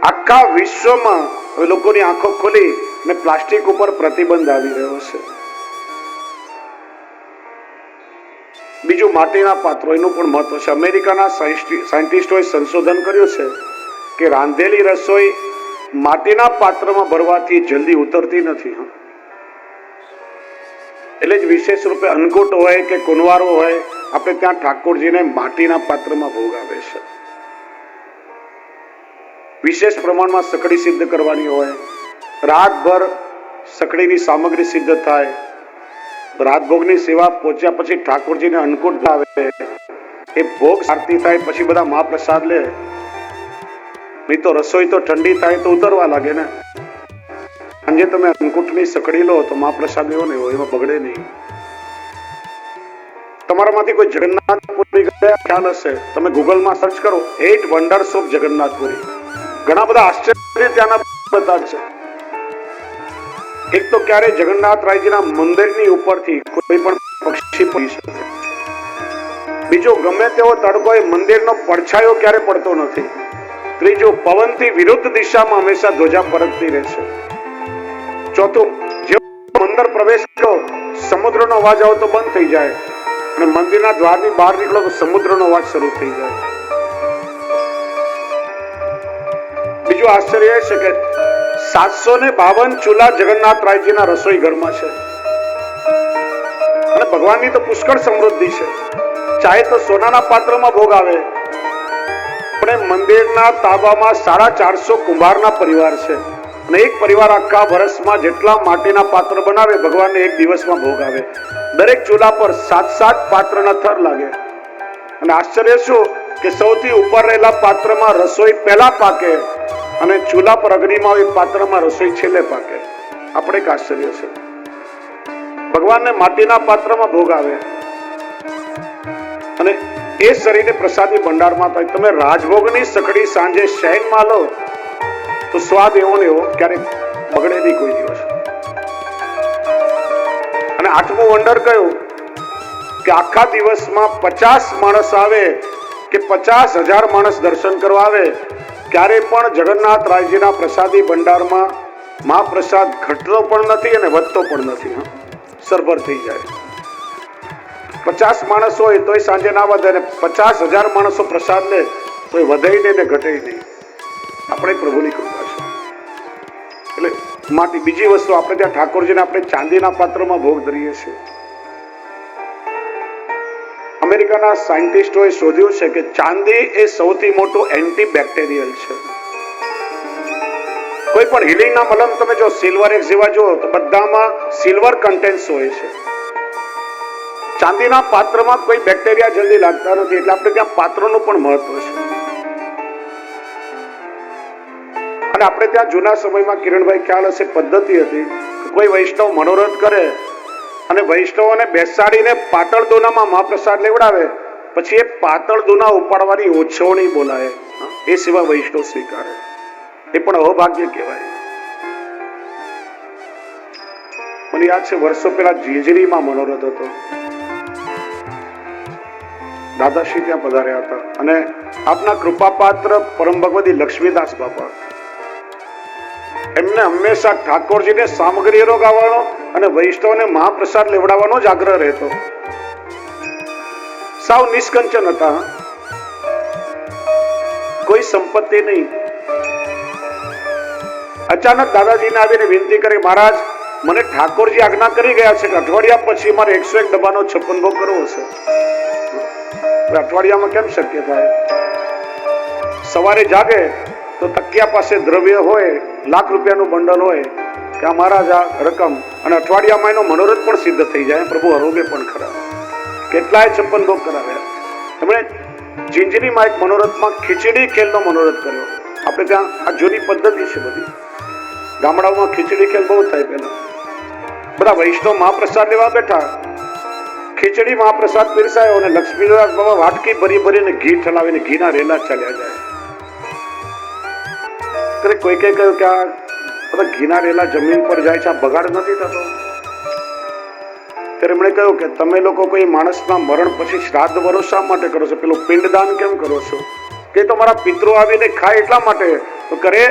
આખા વિશ્વમાં હવે લોકોની આંખો ખોલી ને પ્લાસ્ટિક ઉપર પ્રતિબંધ આવી રહ્યો છે. બીજું માટીના પાત્રો, એનું પણ મહત્વ છે. અમેરિકાના સાયન્ટિસ્ટોએ સંશોધન કર્યું છે કે રાંધેલી રસોઈ માટીના પાત્રમાં ભરવાથી જલ્દી ઉતરતી નથી. એટલે જ વિશેષ રૂપે અન્નકૂટ હોય કે કુંવારો હોય, આપણે ત્યાં ઠાકોરજીને માટીના પાત્રમાં ભોગ આવે છે. વિશેષ પ્રમાણમાં સકડી સિદ્ધ કરવાની હોય, રાતભર સકડીની સામગ્રી સિદ્ધ થાય, રાતભોગની સેવા પહોંચ્યા પછી ઠાકોરજીને અન્નકૂટ ભાવે, એ ભોગ આરતી થાય પછી બધા મહાપ્રસાદ લે. નહીં તો રસોઈ તો ઠંડી થાય તો ઉતરવા લાગે ને. સાંજે તમે અન્નકૂટની સકડી લો તો મહાપ્રસાદ એવો ને એમાં બગડે નહીં. તમારામાંથી કોઈ જગન્નાથપુરી ગયા ખ્યાલ હશે, તમે ગૂગલમાં સર્ચ કરો 8 વન્ડર્સ ઓફ જગન્નાથપુરી. ઘણા બધા આશ્ચર્ય ત્યાંના બતાવશે. એક તો ક્યારે જગન્નાથરાયજીના મંદિરની ઉપરથી કોઈ પણ પક્ષી પડી શકે. બીજું, ગમે તેવો તડકો એ મંદિરનો પડછાયો ક્યારે પડતો નથી. ત્રીજું, પવનથી વિરુદ્ધ દિશામાં હંમેશા ધ્વજા ફરકતી રહે છે. ચોથું, જેવો મંદિર પ્રવેશ કરો સમુદ્રનો અવાજ આવતો બંધ થઈ જાય અને મંદિરના દ્વારની બહાર નીકળો તો સમુદ્રનો અવાજ શરૂ થઈ જાય. બીજું આશ્ચર્ય એ છે કે 752 ચૂલા જગન્નાથરાયજીના રસોઈ ઘરમાં છે. અને ભગવાનની તો પુષ્કળ સમૃદ્ધિ છે. ચાહે તો સોનાના પાત્રમાં ભોગ આવે, પણ મંદિરના તાબામાં 450 કુંભારના પરિવાર છે. અને એક પરિવાર આખા વર્ષમાં જેટલા માટીના પાત્ર બનાવે, ભગવાનને એક દિવસમાં ભોગ આવે. દરેક ચૂલા પર 7 પાત્રના થર લાગે. અને આશ્ચર્ય શું કે સૌથી ઉપર રહેલા પાત્રમાં રસોઈ પહેલા પાકે અને ચૂલા પર અગ્નિમાં હોય પાત્રમાં રસોઈ છેલ્લે પાકે. આપણે એક આશ્ચર્ય છે. ભગવાનને માટીના પાત્રમાં ભોગ આવે અને એ શરીરને પ્રસાદી ભંડારમાં થાય. તમે રાજભોગની સકડી સાંજે શયનમાં લો તો સ્વાદ એવો ને એવો, ક્યારેક બગડે નહીં કોઈ દિવસ. અને 8મું વંડર કયું કે આખા દિવસમાં 50 માણસ આવે કે 50,000 માણસ દર્શન કરવા આવે, ક્યારે પણ જગન્નાથરાયજીના પ્રસાદી ભંડારમાં મહાપ્રસાદ ઘટતો પણ નથી અને વધતો પણ નથી. સરભર થઈ જાય. 50 માણસ હોય તોય સાંજે ના વધે, અને 50,000 માણસો પ્રસાદ લે તો વધે નહીં ને ઘટે નહીં. આપણે પ્રભુની કૃપા છે. એટલે માટી. બીજી વસ્તુ, આપણે ત્યાં ઠાકોરજીને આપણે ચાંદીના પાત્રમાં ભોગ ધરીએ છીએ. અમેરિકાના સાયન્ટિસ્ટોએ શોધ્યું છે કે ચાંદી એ સૌથી મોટું એન્ટીબેક્ટેરિયલ છે. કોઈ પણ હિલિંગના મલમ તમે જો સિલ્વર એક્સ જેવા જો તો બધામાં સિલ્વર કન્ટેન્ટ્સ હોય છે. ચાંદીના પાત્રમાં કોઈ બેક્ટેરિયા જલ્દી લાગતા નથી. એટલે આપણે ત્યાં પાત્રનું પણ મહત્વ છે. અને આપણે ત્યાં જૂના સમયમાં કિરણભાઈ ખ્યાલ હશે, પદ્ધતિ હતી કે કોઈ વૈષ્ણવ મનોરથ કરે અને વૈષ્ણવોને બેસાડીને પાતળ દોનામાં મહાપ્રસાદ લેવડાવે, પછી એ પાતળ દોના ઉપાડવાની ઓછવણી બોલાય. એ સિવાય વૈષ્ણવ સ્વીકારે. એ પણ અભાગ્ય કહેવાય. મને યાદ છે વર્ષો પહેલા જીજરીમાં મનોરથ હતો. દાદાશ્રી ત્યાં પધાર્યા હતા અને આપના કૃપાપાત્ર પરમ ભગવતી લક્ષ્મીદાસ બાપા, એમને હંમેશા ઠાકોરજીને સામગ્રીઓ ગાવાનો અને વૈષ્ણવને મહાપ્રસાદ લેવડાવવાનો જ આગ્રહ રહેતો. સાવ નિષ્કંચન હતા. કોઈ સંપત્તિ નહીં. અચાનક દાદાજીને આવીને વિનંતી કરી, મહારાજ મને ઠાકોરજી આજ્ઞા કરી ગયા છે કે અઠવાડિયા પછી મારે 101 ડબ્બાનો 56 ભોગ કરવો છે. અઠવાડિયામાં કેમ શક્ય થાય? સવારે જાગે તો તકિયા પાસે દ્રવ્ય હોય, લાખ રૂપિયાનું બંડલ હોય કે આ મહારાજ આ રકમ, અને અઠવાડિયામાં એનો મનોરથ પણ સિદ્ધ થઈ જાય. પ્રભુ આરોગ્ય પણ ખરા. કેટલાય 56 ભોગ કરાવ્યા. એમણે જીંજરીમાં એક મનોરથમાં ખીચડી ખેલનો મનોરથ કર્યો. આપણે ત્યાં આ જૂની પદ્ધતિ છે બધી. ગામડાઓમાં ખીચડી ખેલ બહુ થાય. પહેલા બધા વૈષ્ણવ મહાપ્રસાદ લેવા બેઠા, ખીચડી મહાપ્રસાદ પીરસાયો અને લક્ષ્મીદાસ બાબા વાટકી ભરી ભરીને ઘી ઠલાવીને ઘીના રેલા ચાલ્યા જાય. કોઈ કઈ કહ્યું કે આ બધા ઘીના રેલા જમીન પર જાય છે, આ બગાડ નથી થતો? ત્યારે એમણે કહ્યું કે તમે લોકો કોઈ માણસના મરણ પછી શ્રાદ્ધ વરો શા માટે કરો છો? પેલું પિંડદાન કેમ કરો છો? કે તો મારા પિતરો આવીને ખાય એટલા માટે, તો કરે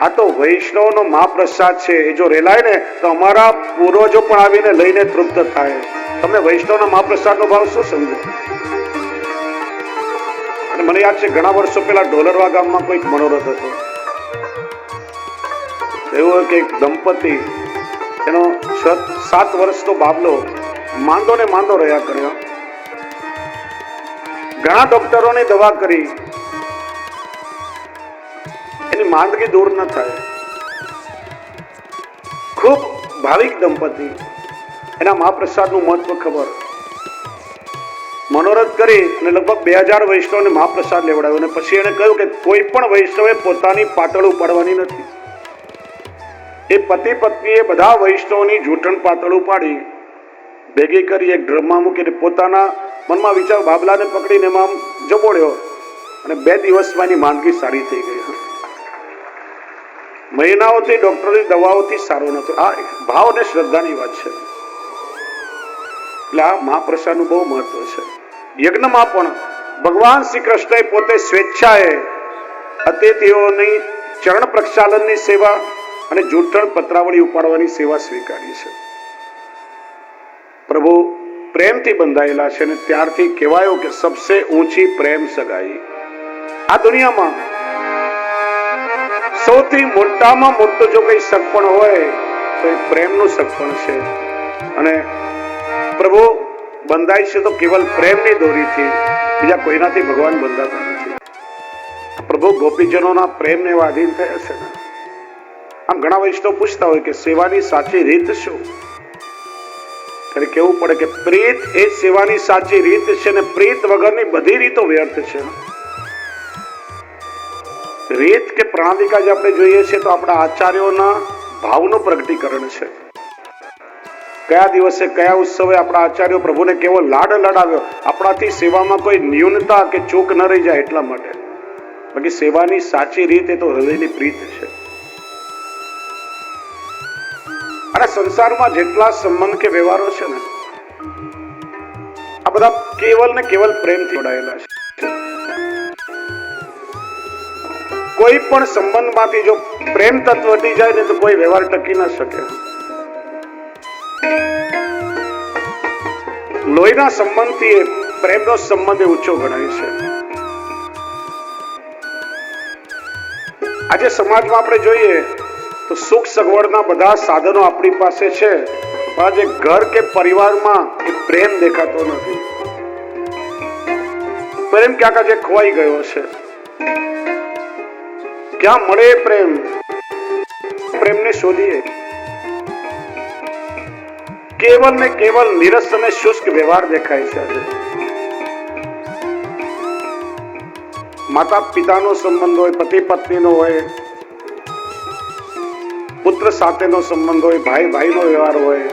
આ તો વૈષ્ણવનો મહાપ્રસાદ છે, એ જો રેલાય ને તો અમારા પૂર્વજો પણ આવીને લઈને તૃપ્ત થાય. તમે વૈષ્ણવના મહાપ્રસાદનો ભાવ શું સમજો? અને મને યાદ છે ઘણા વર્ષો પહેલા ઢોલરવા ગામમાં કોઈક મનોરથ હતો. એવું કે એક દંપતી, એનો 7 વર્ષનો બાબલો માંદો ને માંદો રહ્યા કર્યો. ઘણા ડોક્ટરોની દવા કરી, એની માંદગી દૂર ન થાય. ખૂબ ભાવિક દંપતી, એના મહાપ્રસાદનું મહત્વ ખબર. મનોરથ કરી અને લગભગ 2000 વૈષ્ણવને મહાપ્રસાદ લેવડાવ્યો. અને પછી એને કહ્યું કે કોઈ પણ વૈષ્ણવે પોતાની પાતળ ઉપાડવાની નથી. એ પતિ પત્નીએ બધા વૈષ્ણવની જૂઠણ પાતળ ઉપાડી ભેગી કરી એક ડ્રમમાં મૂકીને પોતાના મનમાં વિચાર બાબલાને પકડીને એમાં જબોડ્યો અને 2 દિવસમાં એની માંદગી સારી થઈ ગઈ. મહિનાઓથી ડોક્ટરની દવાઓથી સારો નતો. આ ભાવ અને શ્રદ્ધાની વાત છે. એટલે આ મહાપ્રસાદનું બહુ મહત્વ છે. યજ્ઞમાં પણ ભગવાન શ્રી કૃષ્ણએ પોતે સ્વેચ્છાએ અતિથિઓની ચરણ પ્રક્ષાલનની સેવા અને જૂઠણ પત્રાવળી ઉપાડવાની સેવા સ્વીકારી છે. પ્રભુ પ્રેમથી બંધાયેલા છે અને ત્યારથી કહેવાયો કે સબસે ઊંચી પ્રેમ સગાઈ. આ દુનિયામાં સૌથી મોટામાં મોટું જો કઈ સગપણ હોય તો એ પ્રેમનું સગપણ છે. અને પ્રભુ બંધાય છે તો કેવલ પ્રેમની દોરીથી, બીજા કોઈનાથી ભગવાન બંધાતા નથી. પ્રભુ ગોપીજનોના પ્રેમને એવા આધીન થયા છે ને. આમ ઘણા વૈષ્ણવ પૂછતા હોય કે સેવાની સાચી રીત શું? ત્યારે કેવું પડે કે પ્રીત એ સેવાની સાચી રીત છે ને પ્રીત વગરની બધી રીતો વ્યર્થ છે. રીત કે પ્રણાલિકા જે આપણે જોઈએ છે તો આપણા આચાર્યોના ભાવનું પ્રગટીકરણ છે. કયા દિવસે કયા ઉત્સવે આપણા આચાર્યો પ્રભુને કેવો લાડ લડાવ્યો, આપણાથી સેવામાં કોઈ ન્યૂનતા કે ચૂક ન રહી જાય એટલા માટે. બાકી સેવાની સાચી રીત એ તો હૃદયની પ્રીત છે. અને સંસારમાં જેટલા સંબંધ કે વ્યવહારો છે ને, આ બધા કેવલ ને કેવલ પ્રેમથી જોડાયેલા છે. કોઈ પણ સંબંધમાંથી જો પ્રેમ તત્વ હટી જાય ને તો કોઈ વ્યવહાર ટકી ન શકે. લોહીના સંબંધથી પ્રેમનો સંબંધ એ ઊંચો ગણાય છે. આજે સમાજમાં આપણે જોઈએ તો સુખ સગવડના બધા સાધનો આપણી પાસે છે, પણ આજે ઘર કે પરિવારમાં એ પ્રેમ દેખાતો નથી. પ્રેમ ક્યાંક આજે ખોવાઈ ગયો છે. ક્યાં મળે પ્રેમ? પ્રેમને શોધીએ. કેવલ ને કેવલ નિરસ અને શુષ્ક વ્યવહાર દેખાય છે આજે. માતા પિતાનો સંબંધ હોય, પતિ પત્નીનો હોય, પુત્ર સાથેનો સંબંધ હોય, ભાઈ ભાઈનો વ્યવહાર હોય,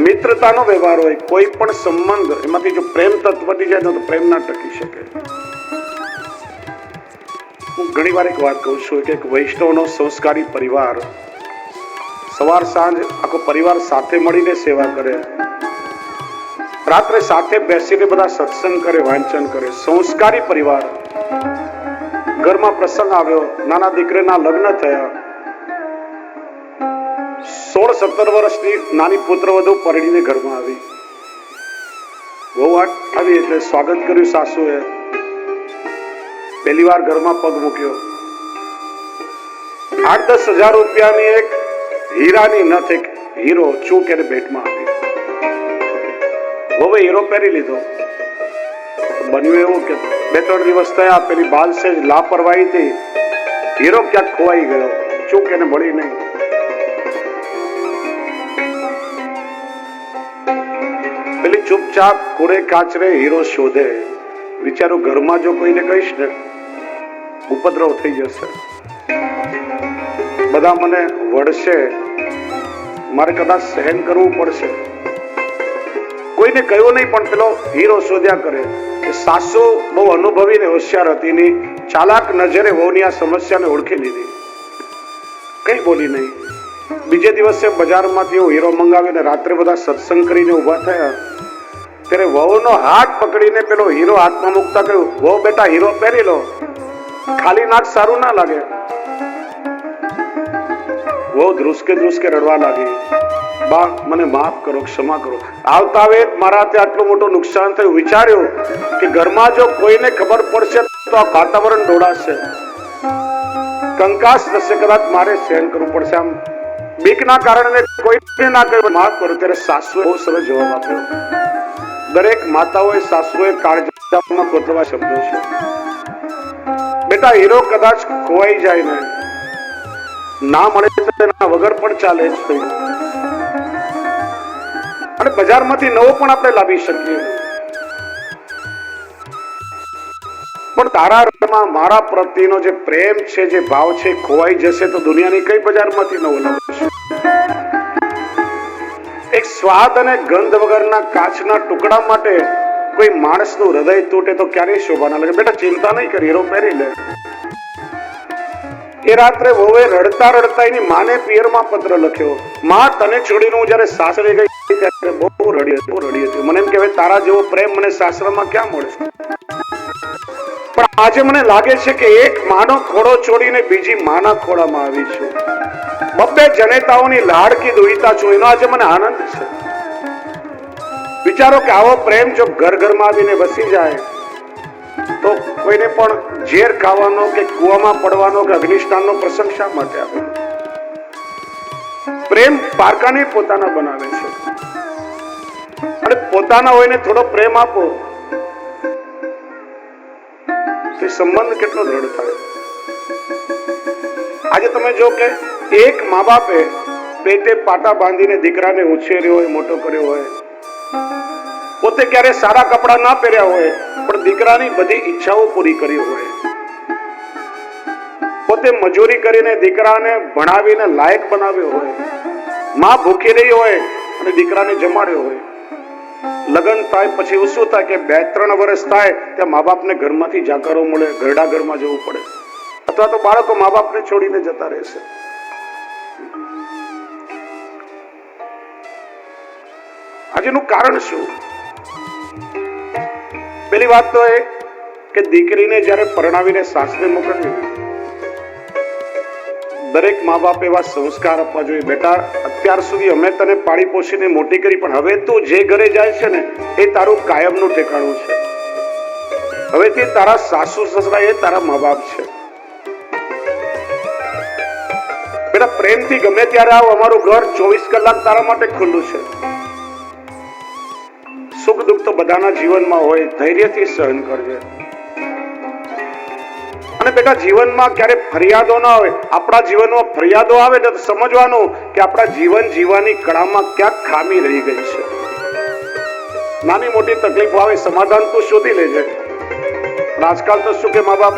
મિત્રતાનો વ્યવહાર હોય, કોઈ પણ સંબંધ એમાંથી જો પ્રેમ તત્વ વધી જાય તો પ્રેમ ના ટકી શકે. હું ઘણી વાર એક વાત કહું છું કે એક વૈષ્ણવનો સંસ્કારી પરિવાર સવાર સાંજ આખો પરિવાર સાથે મળીને સેવા કરે, રાત્રે સાથે બેસીને બધા સત્સંગ કરે, વાંચન કરે. સંસ્કારી પરિવાર. ઘરમાં પ્રસંગ આવ્યો, નાના દીકરાના લગ્ન થયા, 16-17 વર્ષની નાની પુત્રવધુ પરણીને ઘરમાં આવી. બહુ આવી એટલે સ્વાગત કર્યું સાસુએ. પહેલી વાર ઘરમાં પગ મૂક્યો. 8-10 હજાર રૂપિયાની એક હીરાની નથ, એક હીરો ચૂક એને ભેટમાં આપી. હવે હીરો પહેરી લીધો. બન્યું એવું કે 2-3 દિવસ થયા, પેલી બાલ સેજ લાપરવાહીથી હીરો ક્યાંક ખોવાઈ ગયો, ચૂક એને મળી નહીં. પેલી ચૂપચાપ કુડે કાચરે હીરો શોધે. વિચારું ઘરમાં જો કોઈને કહીશ ને ઉપદ્રવ થઈ જશે, બધા મને વળશે, મારે કદાચ સહન કરવું પડશે. કોઈને કહ્યું નહીં, પણ પેલો હીરો શોધ્યા કરે. સાસુ બહુ અનુભવી ને હોશિયાર હતી, ની ચાલાક નજરે વહુની આ સમસ્યાને ઓળખી લીધી. કઈ બોલી નહીં. બીજે દિવસે બજારમાંથી હીરો મંગાવીને રાત્રે બધા સત્સંગ કરીને ઉભા થયા. ત્યારે વહુનો હાથ પકડીને પેલો હીરો હાથમાં મૂકતા કહ્યું, વહુ બેટા હીરો પહેરી લો. ખાલી નાક સારું ના લાગે. બહુ ધ્રુસકે રડવા લાગી, બા મને માફ કરો, ક્ષમા કરો. આવતા આવે મારાથી આટલું મોટું નુકસાન થયું. વિચાર્યું કે ઘરમાં જો કોઈને ખબર પડશે તો આ વાતાવરણ ઢોળાશે, કંકાસ થશે, કદાચ મારે સહન કરવું પડશે. આમ બીકના કારણે કોઈને ના કહ્યું માફ કરો. ત્યારે સાસુએ બહુ સરસ જવાબ આપ્યો. દરેક માતાઓએ સાસુએ કાળજામાં કોતરવા શબ્દો છે. બેટા, હીરો કદાચ ખોવાઈ જાય ને, ના મળે તો એના વગર પણ ચાલે છે, અને બજારમાંથી નવો પણ આપણે લાવી શકીએ. પણ તારા હૃદયમાં મારા પ્રત્યેનો જે પ્રેમ છે, જે ભાવ છે, ખોવાઈ જશે તો દુનિયાની કઈ બજારમાંથી નવો લાવીશું? એક સ્વાદ અને ગંધ વગરના કાચના ટુકડા માટે કોઈ માણસનું હૃદય તૂટે તો ક્યારેય શોભા ના લાગે. બેટા, ચિંતા નહીં કરી, હીરો પહેરી લે. એ રાત્રે વહુએ રડતા રડતા એની માને પિયરમાં પત્ર લખ્યો. માં, તને છોડીને હું જયારે સાસરે ગઈ ત્યારે બહુ રડી હતી. મને એમ કહેવાય તારા જેવો પ્રેમ મને સાસરામાં ક્યાં મળે. પણ આજે મને લાગે છે કે એક માનો ખોડો છોડીને બીજી માના ખોડામાં આવી છું. બબ્બે જનેતાઓની લાડકી દુહિતા છું, એનો આજે મને આનંદ છે. વિચારો કે આવો પ્રેમ જો ઘર ઘરમાં આવીને વસી જાય તો કોઈને પણ ઝેર ખાવાનો કે કૂવામાં પડવાનો કે અગ્નિષ્ઠાનનો પ્રસંગ શા માટે આવે? પ્રેમ પારકાને પોતાના બનાવે છે, અને પોતાના હોય ને થોડો પ્રેમ આપો તે સંબંધ કેટલો દ્રઢ થાય. આજે તમે જો કે એક મા બાપે પેટે પાટા બાંધીને દીકરાને ઉછેર્યો હોય, મોટો કર્યો હોય, પોતે ક્યારે સારા કપડા ના પહેર્યા હોય પણ દીકરાની બધી ઈચ્છાઓ પૂરી કરી હોય, પોતે મજૂરી કરીને દીકરાને ભણાવીને લાયક બનાવ્યો હોય, માં ભૂખી રહી હોય અને દીકરાને જમાડ્યો હોય. લગ્ન થાય પછી શું થાય કે 2-3 વર્ષ થાય ત્યાં મા બાપને ઘરમાંથી જાકારો મળે, ઘરડા ઘરમાં જવું પડે, અથવા તો બાળકો મા બાપને છોડીને જતા રહેશે. આજનું કારણ શું? પેલી વાત તો એ કે દીકરીને જયારે પરણાવીને સાસરે મોકલવી, દરેક મા બાપ એવા સંસ્કાર આપવા જોઈએ. બેટા, અત્યાર સુધી અમે તને પાળી પોષીને મોટી કરી, પણ હવે તું જે ઘરે જાય છે ને એ તારું કાયમનું ઠેકાણું છે. હવેથી તારા સાસુ સસરા એ તારા મા બાપ છે. બેટા, પ્રેમથી ગમે ત્યારે આવ, અમારું ઘર 24 કલાક તારા માટે ખુલ્લું છે. સુખ દુઃખ તો બધાના જીવનમાં હોય, ધૈર્યથી સહન કરજે. અને બેટા, જીવનમાં ક્યારે ફરિયાદો ના હોય. આપણા જીવનમાં ફરિયાદો આવે તો સમજવાનું કે આપણા જીવન જીવવાની કળામાં ક્યાંક ખામી રહી ગઈ છે. નાની મોટી તકલીફો આવે, સમાધાન તો શોધી લેજે. પણ આજકાલ તો શું કે મા બાપ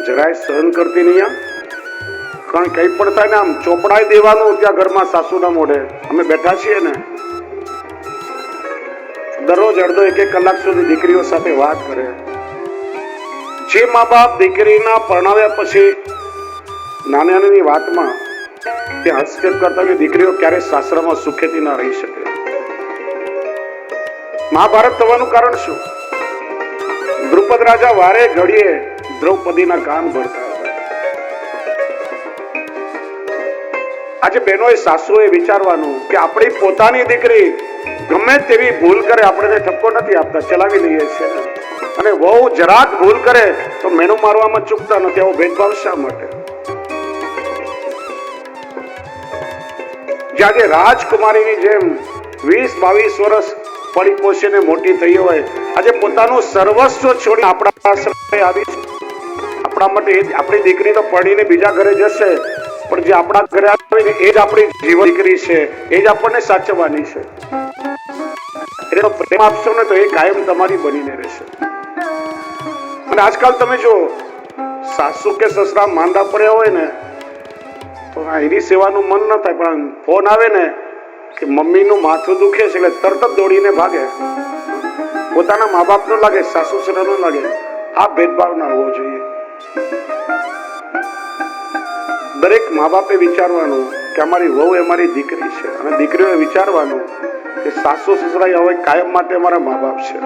જરાય સહન કરતી નહીં. કારણ કઈ પણ થાય ને આમ ચોપડાઈ દેવાનું ત્યાં ઘરમાં સાસુના મોઢે. અમે બેઠા છીએ ને, દરરોજ અડધો 1-1 કલાક સુધી દીકરીઓ સાથે વાત કરે. જે મા બાપ દીકરીના પરણાવ્યા પછી નાની નાની વાતમાં તે હસ્તક્ષેપ કરતા કે દીકરીઓ ક્યારે સાસરામાં સુખેથી ના રહી શકે. મહાભારત થવાનું કારણ શું? દ્રુપદ રાજા વારે ઘડીએ દ્રૌપદીના કાન ભરતા હતા. આજે બહેનોએ, સાસુએ વિચારવાનું કે આપણી પોતાની દીકરી ગમે તેવી ભૂલ કરે, આપણે ઠપકો નથી આપતા, ચલાવી લઈએ છીએ. અને વહુ જરાક ભૂલ કરે તો મેનુ મારવામાં ચૂકતા નથી. આવો ભેદભાવ શા માટે? જ્યારે રાજકુમારીની જેમ 20-22 વર્ષ પડી પોષીને મોટી થઈ હોય, આજે પોતાનું સર્વસ્વ છોડી આપણા આશ્રમે આવી, આપણા માટે આપણી દીકરી તો પડીને બીજા ઘરે જશે, પણ જે આપણા ઘરે આવીને એ જ આપણી જીવન દીકરી છે, એ જ આપણને સાચવવાની છે. એટલે પ્રેમ આપશો ને તો એ કાયમ તમારી બનીને રહેશે. અને આજકાલ તમે જો સાસુ કે સસરા માંદા પડ્યા હોય ને તો એની સેવાનું મન ન થાય, પણ ફોન આવે ને કે મમ્મીનું માથું દુખે છે એટલે તરત જ દોડીને ભાગે. પોતાના મા બાપ નું લાગે, સાસુ સસરા નું લાગે. આ ભેદભાવ ના હોવો જોઈએ. દરેક મા બાપે વિચારવાનું કે અમારી વહુ એ મારી દીકરી છે, અને દીકરીઓએ વિચારવાનું કે સાસુ સસરા હવે કાયમ માટે અમારા મા બાપ છે.